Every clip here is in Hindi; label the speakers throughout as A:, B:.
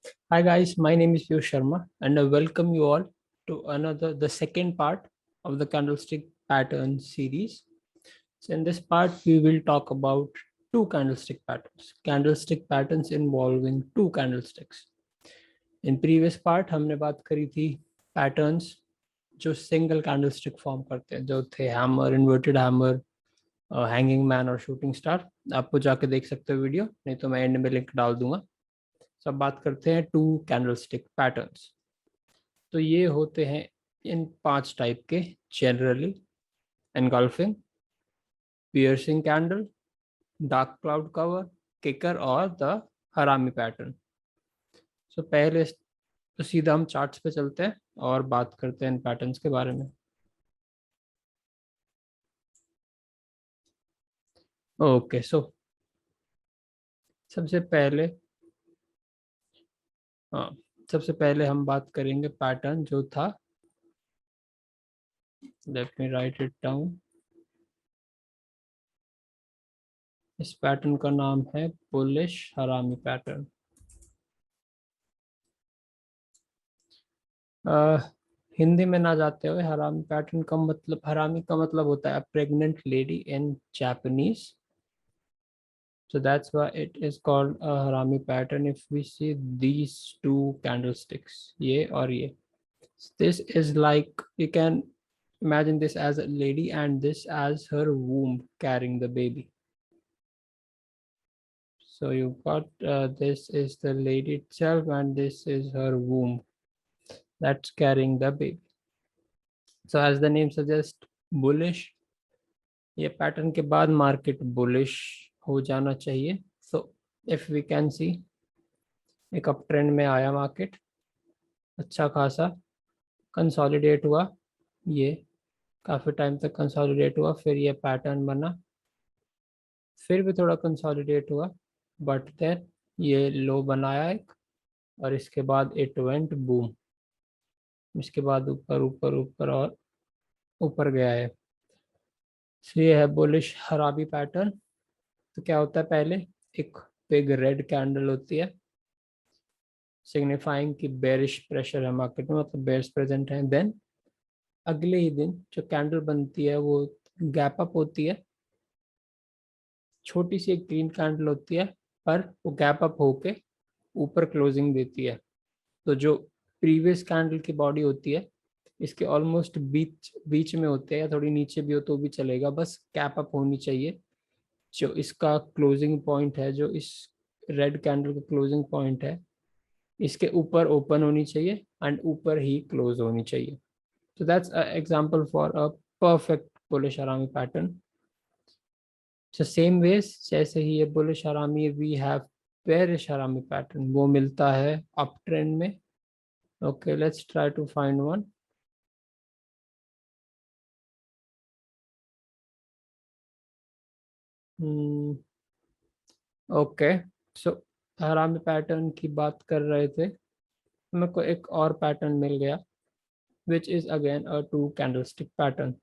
A: Hi guys, my name is Piyush Sharma and I welcome you all to the second part of the candlestick pattern series. So in this part, we will talk about two candlestick patterns involving two candlesticks. In previous part, हमने बात करी थी patterns जो single candlestick form करते हैं, जो थे hammer, inverted hammer, hanging man और shooting star. आपको जाके देख सकते हो वीडियो, नहीं तो मैं एंड में लिंक डाल दूंगा. सब बात करते हैं टू कैंडलस्टिक पैटर्न्स. तो ये होते हैं इन 5 टाइप के generally: engulfing, piercing candle, dark cloud cover, kicker और द हरामी पैटर्न. सो पहले तो सीधा हम चार्ट्स पे चलते हैं और बात करते हैं इन पैटर्न्स के बारे में. ओके, सो सबसे पहले हाँ सबसे पहले हम बात करेंगे पैटर्न जो था. Let me right it down. इस पैटर्न का नाम है बुलिश हरामी पैटर्न. हिंदी में ना जाते हुए, हरामी पैटर्न का मतलब, हरामी का मतलब होता है pregnant lady in Japanese. So that's why it is called a harami pattern. If we see these two candlesticks, ये और ये, this is like, you can imagine this as a lady and this as her womb carrying the baby. So you got this is the lady itself and this is her womb that's carrying the baby. So as the name suggests, bullish. ये पैटर्न के बाद मार्केट बुलिश हो जाना चाहिए. So if we can see, एक अप ट्रेंड में आया मार्केट, अच्छा खासा कंसोलिडेट हुआ, ये काफ़ी टाइम तक कंसोलिडेट हुआ, फिर ये पैटर्न बना, फिर भी थोड़ा कंसोलिडेट हुआ, बट देन ये लो बनाया एक, और इसके बाद इट वेंट बूम. इसके बाद ऊपर ऊपर ऊपर और ऊपर गया है. सो ये है बुलिश हराबी पैटर्न. तो क्या होता है, पहले एक बिग रेड कैंडल होती है सिग्निफाइंग कि बेरिश प्रेशर है मार्केट में, मतलब बेयर्स प्रेजेंट हैं. देन अगले ही दिन जो कैंडल बनती है वो गैप अप होती है, छोटी सी एक ग्रीन कैंडल होती है, पर वो गैप अप होके ऊपर क्लोजिंग देती है. तो जो प्रीवियस कैंडल की बॉडी होती है, इसके ऑलमोस्ट बीच बीच में होते हैं, या थोड़ी नीचे भी हो तो भी चलेगा, बस गैप अप होनी चाहिए. जो इसका क्लोजिंग पॉइंट है, जो इस रेड कैंडल का क्लोजिंग पॉइंट है, इसके ऊपर ओपन होनी चाहिए एंड ऊपर ही क्लोज होनी चाहिए. So that's an example for a perfect bullish harami pattern. So same ways, जैसे ही ये bullish harami, we have bearish harami pattern, वो मिलता है up trend में. Okay, let's try to find one. Okay, सो हरामी पैटर्न की बात कर रहे थे, मेरे को एक और पैटर्न मिल गया which is again a two candlestick pattern.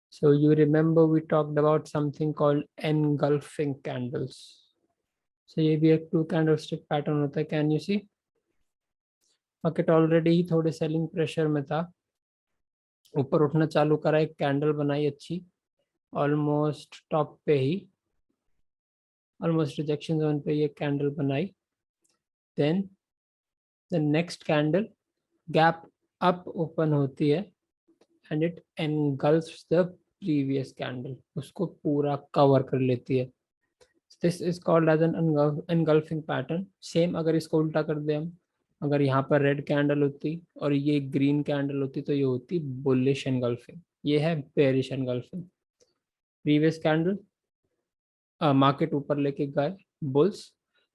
A: So you remember we talked about something called engulfing candles. So ये भी एक टू कैंडलस्टिक पैटर्न होता है. Can you see, market already ही थोड़े सेलिंग प्रेशर में था, ऊपर उठना चालू करा, एक कैंडल बनाई अच्छी, ऑलमोस्ट टॉप पे ही, ऑलमोस्ट रिजेक्शन जोन पे ये कैंडल बनाई. Then the next candle gap up open होती है and it engulfs the previous candle, उसको पूरा कवर कर लेती है. This is called as an engulfing pattern. Same अगर इसको उल्टा कर दे हम, अगर यहाँ पर रेड कैंडल होती और ये ग्रीन कैंडल होती तो ये होती बुलिश एनगल्फिंग. ये है bearish engulfing. Previous candle market ऊपर लेके गए बुल्स,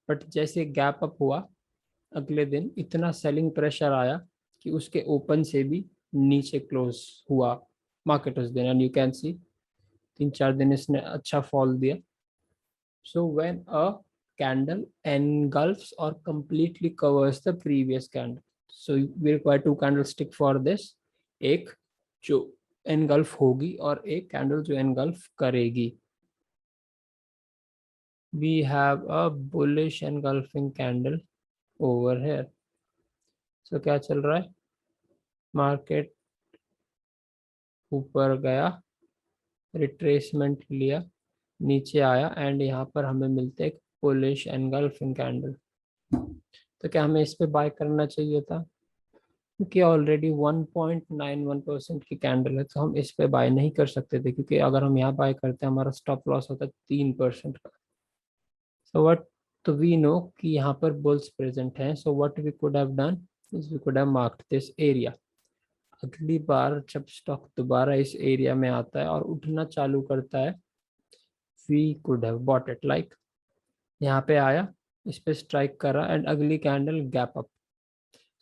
A: बट जैसे गैप अप हुआ, अगले दिन इतना सेलिंग प्रेशर आया कि उसके ओपन से भी नीचे क्लोज हुआ मार्केट उस दिन. एंड यू कैन सी 3-4 दिन इसने अच्छा फॉल दिया. So when a candle engulfs or completely covers the previous candle, so we require two candlestick for this. एक जो engulf होगी और एक candle जो engulf करेगी. We have a bullish engulfing candle over here. So क्या चल रहा है, मार्केट ऊपर गया, रिट्रेसमेंट लिया, नीचे आया एंड यहाँ पर हमें मिलते एक बुलिश एनगल्फिंग कैंडल। तो क्या हमें इस पे बाय करना चाहिए था, क्योंकि ऑलरेडी 1.91% की कैंडल है, तो हम इस पे बाय नहीं कर सकते थे, क्योंकि अगर हम यहाँ बाय करते हैं हमारा स्टॉप लॉस होता है 3% का। सो व्हाट, तो वी नो कि यहाँ पर बुल्स प्रेजेंट हैं, so what we could have done is we could have marked this area. अगली बार जब स्टॉक दोबारा इस एरिया में आता है और उठना चालू करता है, we could have bought it, like यहाँ पे आया, इस पे स्ट्राइक करा एंड अगली candle gap up,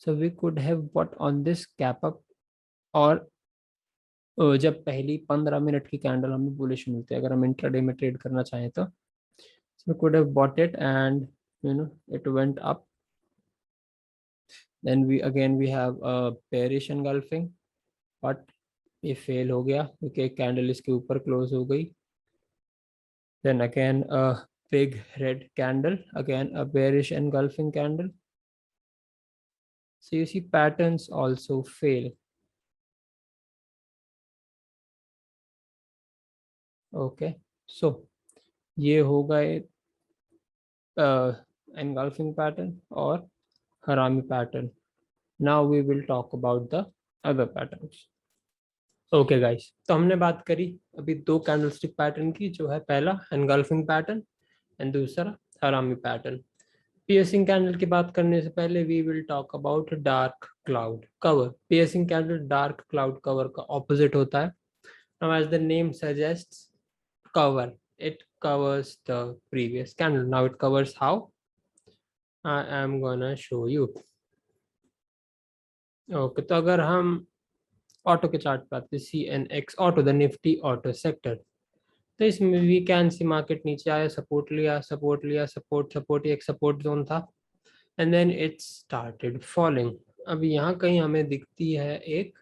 A: so we could have bought on this gap up. और जब पहली 15 मिनट की कैंडल हमें बुलिश मिलती है, अगर हम इंट्राडे में ट्रेड करना चाहें तो we could have bought it and it went up. Then we have a bearish engulfing, but ये फेल हो गया क्योंकि एक कैंडल इसके ऊपर क्लोज हो गई. Then again a big red candle, again a bearish engulfing candle. So you see patterns also fail. Okay, so ये होगा एक engulfing pattern और harami pattern. Now we will talk about the other patterns. Okay guys, तो हमने बात करी अभी दो कैंडलस्टिक पैटर्न की, जो है पहला एनगल्फिंग पैटर्न एंड दूसरा हरामी पैटर्न. पियर्सिंग कैंडल की बात करने से पहले we will talk about dark cloud cover. Piercing candle dark cloud cover का ऑपोजिट होता है. Now as the name suggests, cover, it covers the previous candle. Now it covers how? I am gonna show you. Okay, तो अगर हम ऑटो के चार्ट पे आते हैं, CNX auto, the Nifty auto sector, तो इसमें वी कैन सी मार्केट नीचे आया, सपोर्ट लिया, सपोर्ट लिया, सपोर्ट सपोर्ट, एक सपोर्ट जोन था and then it started falling. अभी यहाँ कहीं हमें दिखती है एक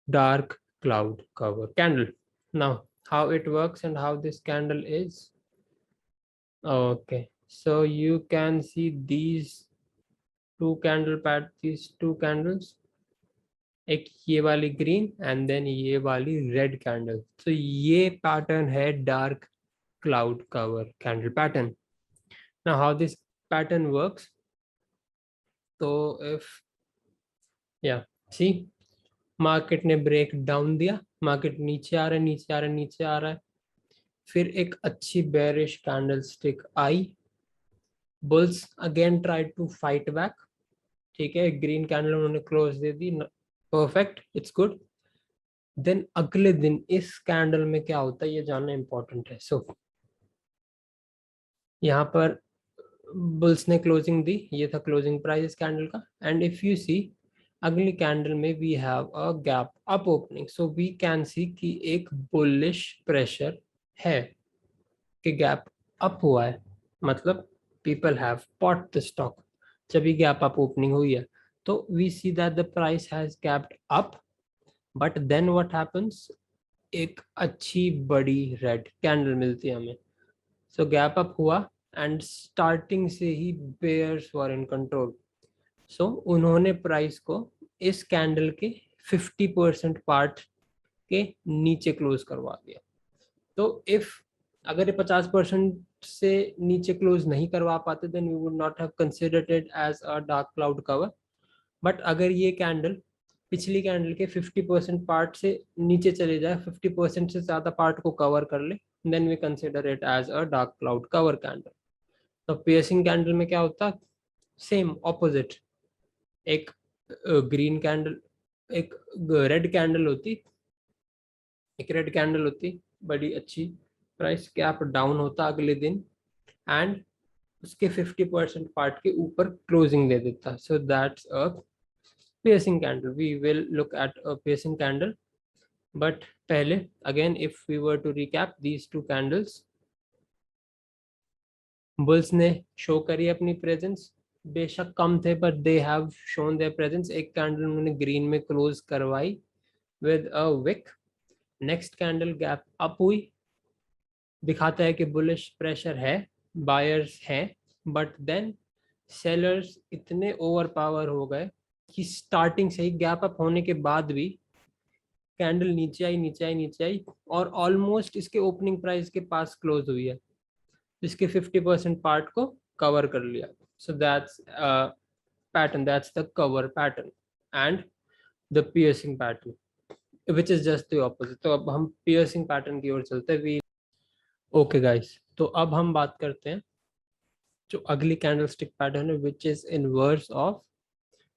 A: dark cloud cover candle. Now how it works and how this candle is, okay, so you can see these two candles, एक ये वाली ग्रीन एंड देन ये वाली रेड कैंडल. तो ये पैटर्न है dark cloud cover candle pattern. Now how this pattern works, तो इफ या सी, मार्केट ने ब्रेक डाउन दिया, मार्केट नीचे आ रहा है, नीचे आ रहा है, नीचे आ रहा है, फिर एक अच्छी बेरिश कैंडल स्टिक आई, bulls again tried to fight back. ठीक है, ग्रीन कैंडल उन्होंने क्लोज दे दी, परफेक्ट, इट्स गुड. देन अगले दिन इस कैंडल में क्या होता है ये जानना इंपॉर्टेंट है. सो यहाँ पर बुल्स ने क्लोजिंग दी, ये था क्लोजिंग प्राइस इस कैंडल का, एंड इफ यू सी अगली कैंडल में we have a gap up opening. So we can see कि एक बुलिश प्रेशर है कि गैप अप हुआ है, मतलब people have bought the stock. जब भी गैप अप ओपनिंग हुई है तो we see that the price has gapped up, but then what happens, एक अच्छी बड़ी रेड कैंडल मिलती है हमें. सो गैप अप हुआ एंड स्टार्टिंग से ही बेयर्स वर इन कंट्रोल. सो उन्होंने प्राइस को इस कैंडल के 50% पार्ट के नीचे क्लोज करवा दिया. तो इफ अगर ये 50% से नीचे क्लोज नहीं करवा पाते then we would not have considered it as a dark cloud cover. But अगर ये कैंडल पिछली कैंडल के 50% पार्ट से नीचे चले जाए, 50% से ज्यादा पार्ट को कवर कर ले, then we consider it as a dark cloud cover candle. तो पियर्सिंग कैंडल में क्या होता, सेम ऑपोजिट, एक ग्रीन कैंडल, एक रेड कैंडल होती, एक रेड कैंडल होती बड़ी अच्छी, प्राइस गैप डाउन होता अगले दिन एंड उसके 50% पार्ट के ऊपर क्लोजिंग दे देता. So that's a piercing candle. We will look at a piercing candle, but पहले again if we were to recap these two candles, bulls ने शो करी अपनी प्रेजेंस, बेशक कम थे but they have shown their presence. एक कैंडल उन्होंने ग्रीन में क्लोज करवाई with a wick, next candle gap up हुई, दिखाता है कि बुलिश प्रेशर है, बायर्स हैं, बट देन सेलर्स इतने ओवर पावर हो गए कि स्टार्टिंग से ही गैप अप होने के बाद भी कैंडल नीचे आई नीचे आई नीचे आई और ऑलमोस्ट इसके ओपनिंग प्राइस के पास क्लोज हुई है, इसके 50% पार्ट को कवर कर लिया. So that's pattern, that's the cover pattern and the piercing pattern which is just the opposite. तो अब हम पियर्सिंग पैटर्न की ओर चलते हैं. ओके गाइस, तो अब हम बात करते हैं जो अगली कैंडलस्टिक पैटर्न है which is inverse of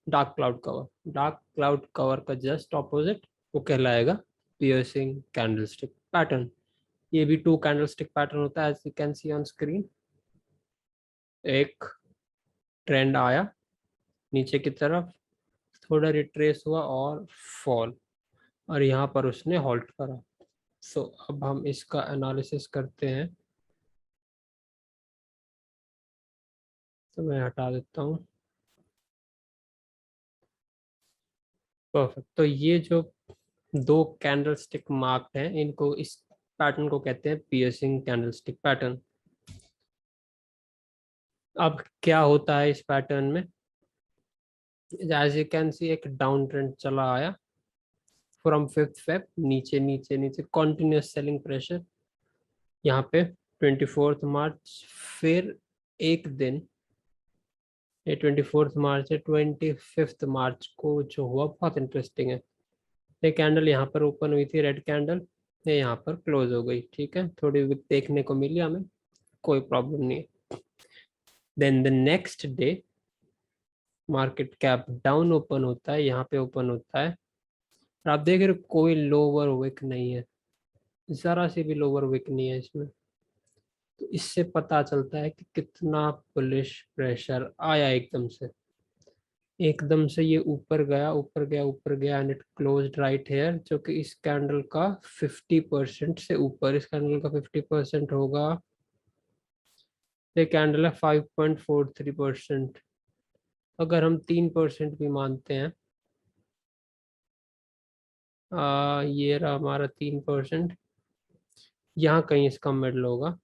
A: dark cloud cover. Dark cloud cover का जस्ट ऑपोजिट वो कहलाएगा पियर्सिंग कैंडलस्टिक पैटर्न. ये भी 2 कैंडलस्टिक पैटर्न होता है as you can see on screen. एक ट्रेंड आया नीचे की तरफ, थोड़ा रिट्रेस हुआ और फॉल, और यहाँ पर उसने हॉल्ट करा. सो अब हम इसका एनालिसिस करते हैं. तो मैं हटा देता हूँ. परफेक्ट. तो ये जो 2 कैंडलस्टिक मार्क हैं, इनको, इस पैटर्न को कहते हैं पियर्सिंग कैंडलस्टिक पैटर्न. अब क्या होता है इस पैटर्न में? एज यू कैन सी एक डाउन ट्रेंड चला आया फ्रॉम 5th Feb, नीचे नीचे नीचे कॉन्टिन्यूस सेलिंग प्रेशर यहाँ पे 24th मार्च. फिर एक दिन, ये 24th मार्च है, 25th मार्च को जो हुआ बहुत इंटरेस्टिंग है. ये कैंडल यहाँ पर ओपन हुई थी, रेड कैंडल, ये यहाँ पर क्लोज हो गई. ठीक है, थोड़ी विक देखने को मिली हमें, कोई प्रॉब्लम नहीं है. Then the next day market cap down open होता है, यहाँ पे ओपन होता है, और आप देख रहे हो कोई लोअर विक नहीं है, जरा सी भी लोअर विक नहीं है इसमें. तो इससे पता चलता है कि कितना बुलिश प्रेशर आया एकदम से. एकदम से ये ऊपर गया ऊपर गया ऊपर गया and it closed right here, जो कि इस कैंडल का 50% से ऊपर. इस कैंडल का 50% होगा, ये कैंडल है 5.43%. अगर हम 3% भी मानते हैं, ये रहा हमारा 3%, यहाँ कहीं इसका मिडल होगा.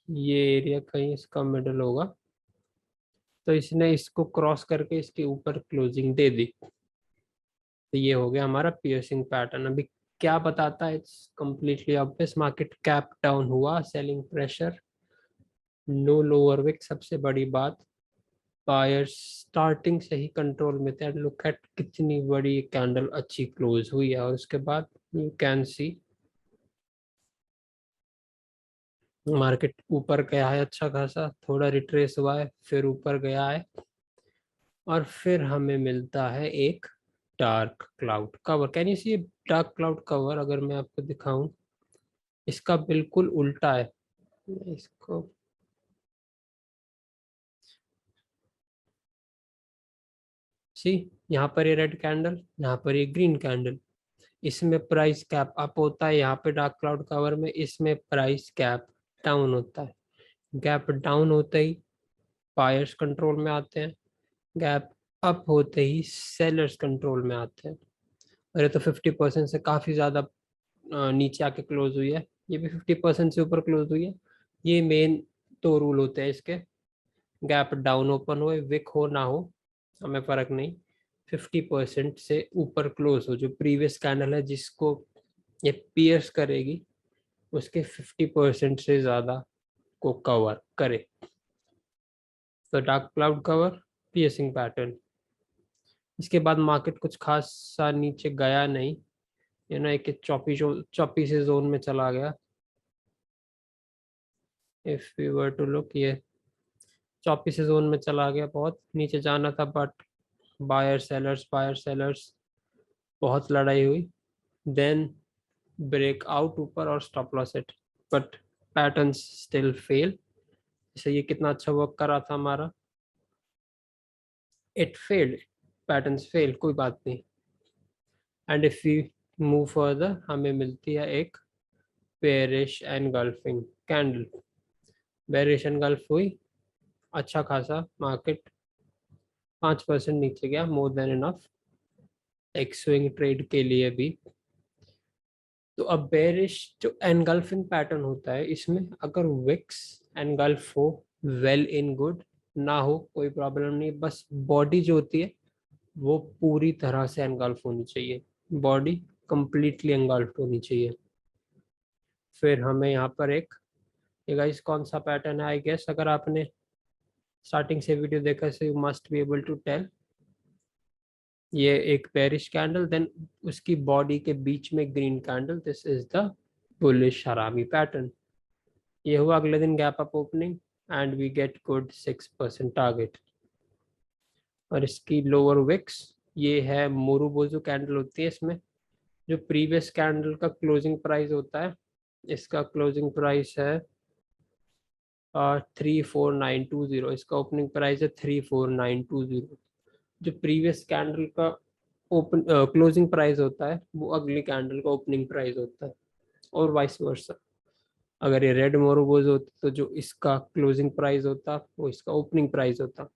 A: ये एरिया कहीं इसका मिडल होगा. तो इसने इसको क्रॉस करके इसके ऊपर क्लोजिंग दे दी. तो ये हो गया हमारा पियर्सिंग पैटर्न. अभी क्या बताता है? It's completely obvious. Market cap down हुआ, selling pressure, no lower wick. सबसे बड़ी बात, बायर्स स्टार्टिंग से ही कंट्रोल में थे. लुक एट कितनी बड़ी कैंडल अच्छी क्लोज हुई है, और उसके बाद यू कैन सी मार्केट ऊपर गया है अच्छा खासा, थोड़ा रिट्रेस हुआ है, फिर ऊपर गया है, और फिर हमें मिलता है एक dark cloud cover. Can you see dark cloud cover? अगर मैं आपको दिखाऊं, इसका बिल्कुल उल्टा है. इसको सी, यहाँ पर ये रेड कैंडल, यहाँ पर ये ग्रीन कैंडल, इसमें प्राइस कैप अप होता है. यहाँ पे डार्क क्लाउड कवर में इसमें प्राइस कैप डाउन होता है. गैप डाउन होते ही बायर्स कंट्रोल में आते हैं, गैप अप होते ही सेलर्स कंट्रोल में आते हैं. और ये तो 50% से काफ़ी ज़्यादा नीचे आके क्लोज हुई है. ये भी 50% से ऊपर क्लोज हुई है. ये मेन 2 रूल होते हैं इसके. गैप डाउन ओपन हो, विक हो ना हो, हमें फ़र्क नहीं. 50% से ऊपर क्लोज हो, जो प्रीवियस कैंडल है जिसको ये पियर्स करेगी, उसके 50% से ज़्यादा को कवर करे. तो dark cloud cover, piercing pattern. इसके बाद मार्केट कुछ खास सा नीचे गया नहीं, ये ना एक चौपी से जोन में चला गया. If we were to look, ये चौपी से जोन में चला गया, बहुत नीचे जाना था, बट बायर सेलर्स बहुत लड़ाई हुई. देन ब्रेक आउट ऊपर और stop loss hit, but pattern still fail. जैसे ये कितना अच्छा वर्क कर रहा था हमारा, इट फेल्ड, पैटर्न्स फेल, कोई बात नहीं. And if we move further, हमें मिलती है एक bearish engulfing candle. Bearish engulf हुई, अच्छा खासा मार्केट 5% नीचे गया, मोर देन इनफ एक स्विंग ट्रेड के लिए भी. तो अब बेरिश जो एनगल्फिंग पैटर्न होता है, इसमें अगर विक्स एनगल्फ हो, वेल इन गुड, ना हो कोई प्रॉब्लम नहीं, बस बॉडी जो होती है वो पूरी तरह से एनगल्फ होनी चाहिए, बॉडी कंप्लीटली एनगल्फ होनी चाहिए। फिर हमें यहाँ पर एक, ये गाइस कौन सा पैटर्न है, आई गेस अगर आपने स्टार्टिंग से वीडियो देखा so you must be able to tell, ये एक बेरिश कैंडल, देन उसकी बॉडी के बीच में green candle, this is the bullish harami pattern. ये हुआ अगले दिन gap up opening and we get good 6% target. और इसकी लोअर विक्स ये है मोरूबोजू कैंडल होती है, इसमें जो प्रीवियस कैंडल का क्लोजिंग प्राइस होता है, इसका क्लोजिंग प्राइस है 34920, इसका ओपनिंग प्राइस है 34920। जो प्रीवियस कैंडल का ओपन क्लोजिंग प्राइस होता है वो अगली कैंडल का ओपनिंग प्राइस होता है, और वाइस वर्सा। अगर ये रेड मोरोबोज होती तो जो इसका क्लोजिंग प्राइस होता वो इसका ओपनिंग प्राइस होता।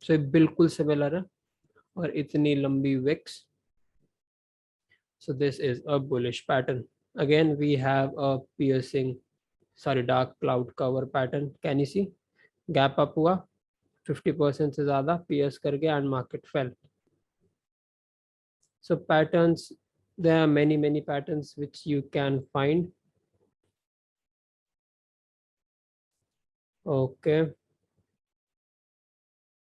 A: सो ये बिल्कुल सिमिलर है, और इतनी लंबी Vicks, so this is a bullish pattern. Again we have a piercing, sorry, dark cloud cover pattern, can you see, gap up हुआ 50% से ज़्यादा, pierce कर गया and market fell. So patterns, there are many patterns which you can find. Okay,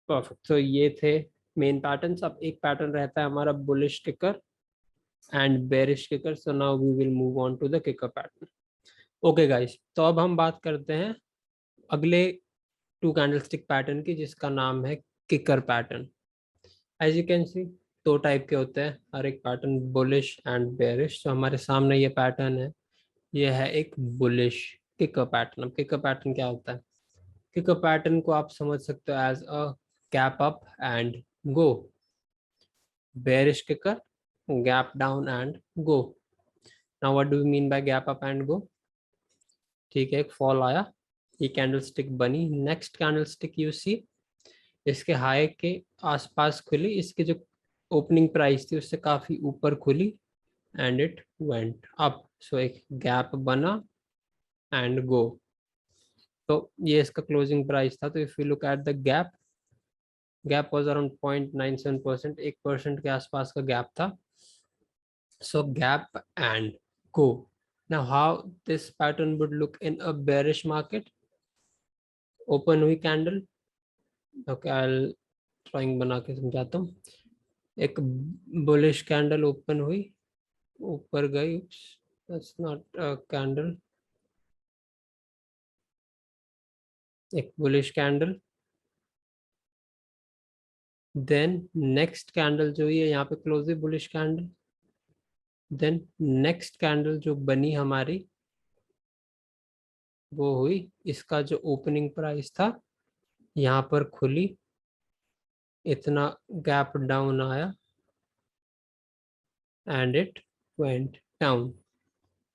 A: perfect. So ये थे मेन पैटर्न्स। अब एक पैटर्न रहता है हमारा bullish kicker and bearish kicker. So now we will move on to the kicker pattern. Okay guys, तो अब हम बात करते हैं अगले टू कैंडलस्टिक पैटर्न की, जिसका नाम है kicker pattern. As you can see, दो टाइप के होते हैं हर एक पैटर्न, बुलिश एंड बेरिश। तो हमारे सामने ये पैटर्न है, ये है एक बुलिश किकर पैटर्न। अब किकर पैटर्न क्या होता है? किकर पैटर्न को आप समझ सकते हो as a gap up and go, bearish kicker gap down and go. Now what do you mean by gap up and go? ठीक है, एक फॉल आया, ये कैंडल स्टिक बनी, next candle stick you see इसके हाई के आसपास खुली, इसके जो ओपनिंग प्राइस थी उससे काफी ऊपर खुली एंड इट वेंट अप। सो एक गैप बना एंड गो। तो ये इसका क्लोजिंग प्राइस था। तो if you look at the gap, gap was around 0.97%, 1% के आसपास का गैप था। So gap and go. Now how this pattern would look in a bearish market? Open हुई कैंडल, ओके आई ड्राइंग बना के समझाता हूँ। एक बुलिश कैंडल ओपन हुई, ऊपर गई, दैट्स नॉट अ कैंडल, एक bullish candle, then next candle जो है यहाँ पे क्लोज है bullish candle, then next candle जो बनी हमारी वो हुई, इसका जो ओपनिंग प्राइस था यहाँ पर खुली, इतना गैप डाउन आया and it went down.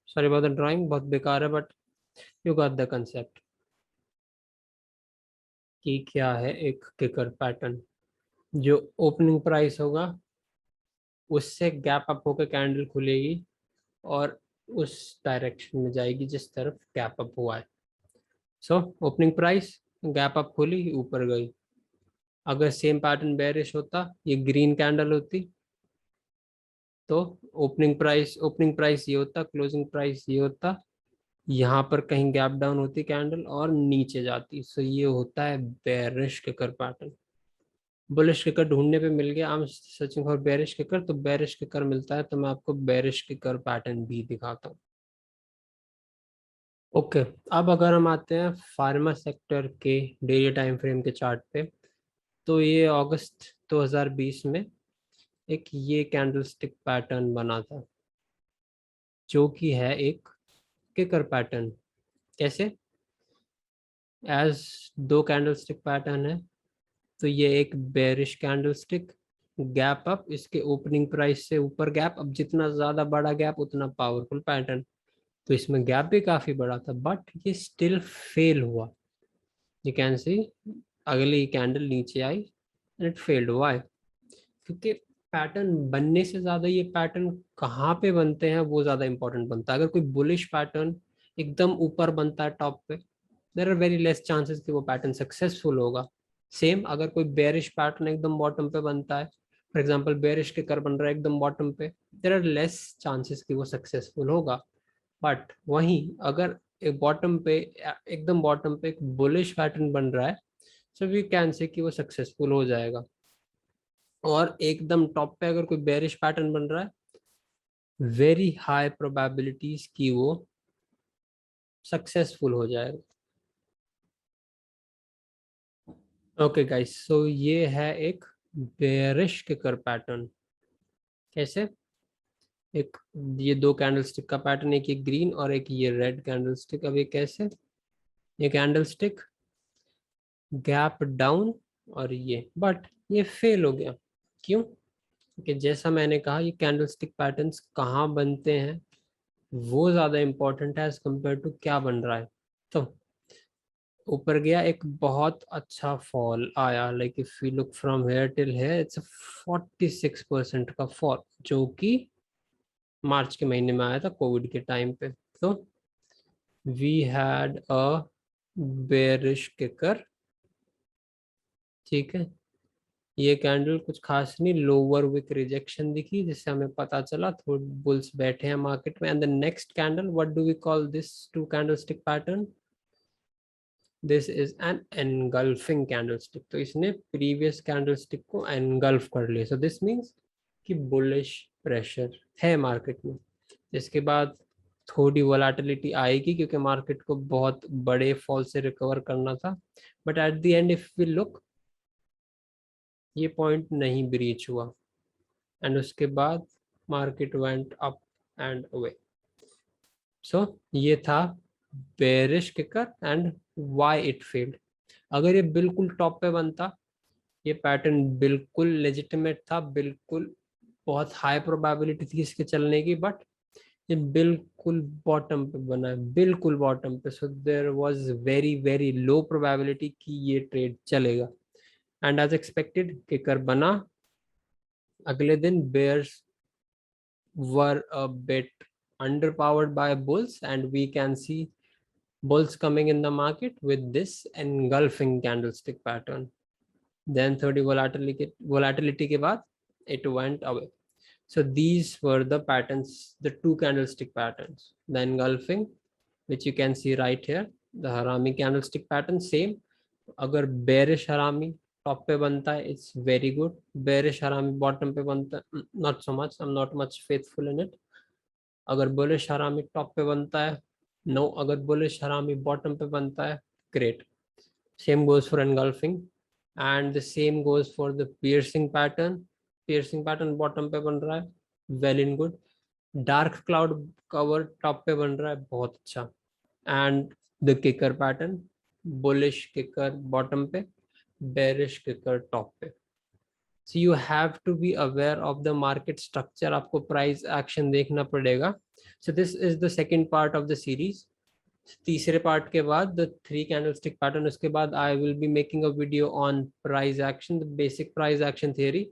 A: Sorry about the drawing, बहुत बेकार है, but you got the concept कि क्या है एक किकर पैटर्न। जो ओपनिंग प्राइस होगा उससे गैप अप होकर कैंडल खुलेगी और उस डायरेक्शन में जाएगी जिस तरफ गैप अप हुआ है। So opening price gap up खुली, ऊपर गई। अगर सेम पैटर्न बेरिश होता, ये ग्रीन कैंडल होती, तो ओपनिंग प्राइस ये होता, क्लोजिंग प्राइस ये होता, यहाँ पर कहीं गैप डाउन होती कैंडल और नीचे जाती। सो ये होता है bearish kicker pattern. Bullish kicker ढूंढने पे मिल गया, I am searching for bearish kicker, तो बेरिश किकर मिलता है, तो मैं आपको बेरिश किकर पैटर्न भी दिखाता हूँ। ओके, अब अगर हम आते हैं फार्मा सेक्टर के डेली टाइम फ्रेम के चार्ट पे, तो ये अगस्त 2020 में एक ये कैंडलस्टिक पैटर्न बना था, जो कि है एक किकर पैटर्न। कैसे? एज दो कैंडलस्टिक पैटर्न है, तो ये एक बेरिश कैंडलस्टिक, गैप अप, इसके ओपनिंग प्राइस से ऊपर गैप। अब जितना ज्यादा बड़ा गैप उतना पावरफुल पैटर्न, तो इसमें गैप भी काफी बड़ा था, बट ये स्टिल फेल हुआ। यू कैन सी अगली कैंडल नीचे आई एंड इट फेल्ड। व्हाई? क्योंकि
B: पैटर्न बनने से ज्यादा ये पैटर्न कहाँ पे बनते हैं वो ज्यादा इंपॉर्टेंट बनता है। अगर कोई बुलिश पैटर्न एकदम ऊपर बनता है टॉप पे, there are very less chances कि वो पैटर्न सक्सेसफुल होगा। सेम अगर कोई बेरिश पैटर्न एकदम बॉटम पे बनता है, फॉर एग्जाम्पल बेरिश के कर बन रहा है एकदम बॉटम पे, देर आर लेस चांसेस कि वो सक्सेसफुल होगा। बट वहीं अगर एक बॉटम पे, एकदम बॉटम पे एक बुलिश पैटर्न बन रहा है, सो वी कैन से कि वो सक्सेसफुल हो जाएगा। और एकदम टॉप पे अगर कोई बेरिश पैटर्न बन रहा है, वेरी हाई प्रोबेबिलिटीज कि वो सक्सेसफुल हो जाएगा। ओके गाइस, सो ये है एक बेरिश किकर पैटर्न। कैसे? एक ये दो कैंडलस्टिक का पैटर्न, एक ये ग्रीन और एक ये रेड कैंडलस्टिक। अब ये कैसे? ये कैंडलस्टिक गैप डाउन और ये, बट ये फेल हो गया। क्यों? कि जैसा मैंने कहा, ये कैंडलस्टिक पैटर्न्स कहाँ बनते हैं वो ज्यादा इंपॉर्टेंट है एज कम्पेयर टू क्या बन रहा है। तो ऊपर गया, एक बहुत अच्छा फॉल आया, like if you look from here till here, it's 46% का फॉल, जो कि मार्च के महीने में आया था कोविड के टाइम पे। तो we had a bearish kicker. ठीक है, ये कैंडल कुछ खास नहीं, लोअर विक रिजेक्शन दिखी, जिससे हमें पता चला थोड़े बुल्स बैठे हैं मार्केट में। And the next candle, what do we call this two candlestick pattern? This is an engulfing candlestick. तो इसने प्रीवियस कैंडलस्टिक को एनगल्फ कर लिया। सो दिस मीन्स कि बुलिश प्रेशर है मार्केट में। इसके बाद थोड़ी वोलेटिलिटी आएगी, क्योंकि मार्केट को बहुत बड़े फॉल से रिकवर करना था। But at the end if we look, ये पॉइंट नहीं ब्रीच हुआ, एंड उसके बाद market went up and away. So ये था bearish kicker and why it failed. अगर ये बिल्कुल टॉप पे बनता, ये पैटर्न बिल्कुल लेजिटिमेट था, बिल्कुल बहुत हाई प्रोबेबिलिटी थी इसके चलने की, बट ये बिल्कुल बॉटम पे बना है, बिल्कुल बॉटम पे। So there was very very low probability कि ये ट्रेड चलेगा। एंड एज एक्सपेक्टेड किकर बना। अगले दिन bears were a bit underpowered by bulls, and we can see bulls coming in the market with this engulfing candlestick pattern. Then 30 volatility के बाद it went away. So these were the patterns, the two candlestick patterns. The engulfing, which you can see right here, the harami candlestick pattern, same. अगर bearish harami टॉप पे बनता है, इट्स वेरी गुड। बेरिश हरामी बॉटम पे बनता है, not so much, I am not much faithful in it. अगर बुलिश हरामी टॉप पे बनता है, नो। अगर बुलिश हरामी बॉटम पे बनता है, great. Same goes for engulfing, and the same goes for the piercing pattern. Piercing pattern bottom पे बन रहा है, well in good. Dark cloud cover top पे बन रहा है, बहुत अच्छा। And the kicker pattern, bullish kicker bottom पे, बेरिश किकर टॉप पे। So you have to be aware of the market structure, आपको price action देखना पड़ेगा। So this is the second part of the series. तीसरे part के बाद the three candlestick pattern, उसके बाद I will be making a video on price action, the basic price action theory,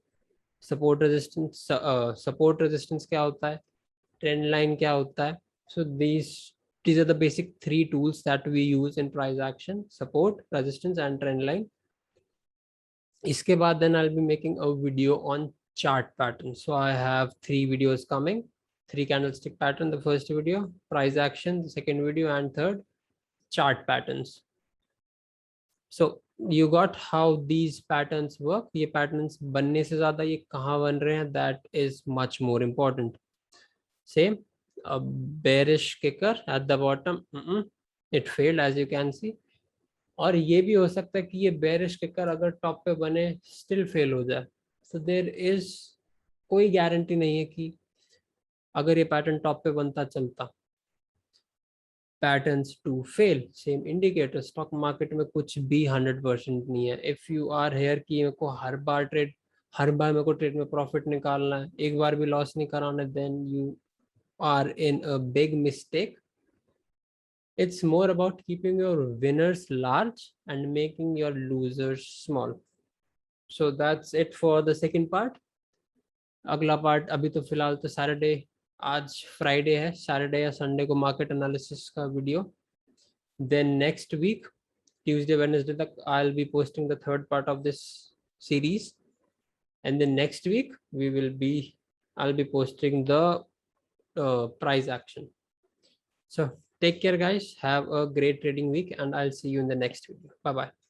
B: support resistance, support resistance क्या होता है, trend line क्या होता है। So these are the basic three tools that we use in price action: support, resistance, and trend line. इसके बाद then I'll be making a video on chart pattern. So I have 3 videos coming, 3 candlestick pattern, the first video price action, the second video, and third chart patterns. So you got how these patterns work. ये patterns बनने से ज़्यादा ये कहाँ बन रहे हैं, that is much more important. Same, a bearish kicker at the bottom, it failed as you can see. और ये भी हो सकता है कि ये बेरिश किकर अगर टॉप पे बने स्टिल फेल हो जाए। सो देयर इज कोई गारंटी नहीं है कि अगर ये पैटर्न टॉप पे बनता चलता। Patterns to fail, same indicator. Stock market में कुछ भी 100% नहीं है। इफ यू आर हेयर कि मेरे को हर बार मेरे को ट्रेड में प्रॉफिट निकालना है, एक बार भी लॉस नहीं कराना, then you are in a big mistake. It's more about keeping your winners large and making your losers small. So that's it for the second part. अगला पार्ट अभी तो फिलहाल तो सैटरडे, आज फ्राइडे है, सैटरडे या संडे को मार्केट एनालिसिस का video. Then next week Tuesday Wednesday तक I will be posting the third part of this series, and then next week I'll be posting the price action. So take care guys, have a great trading week, and I'll see you in the next video. Bye bye.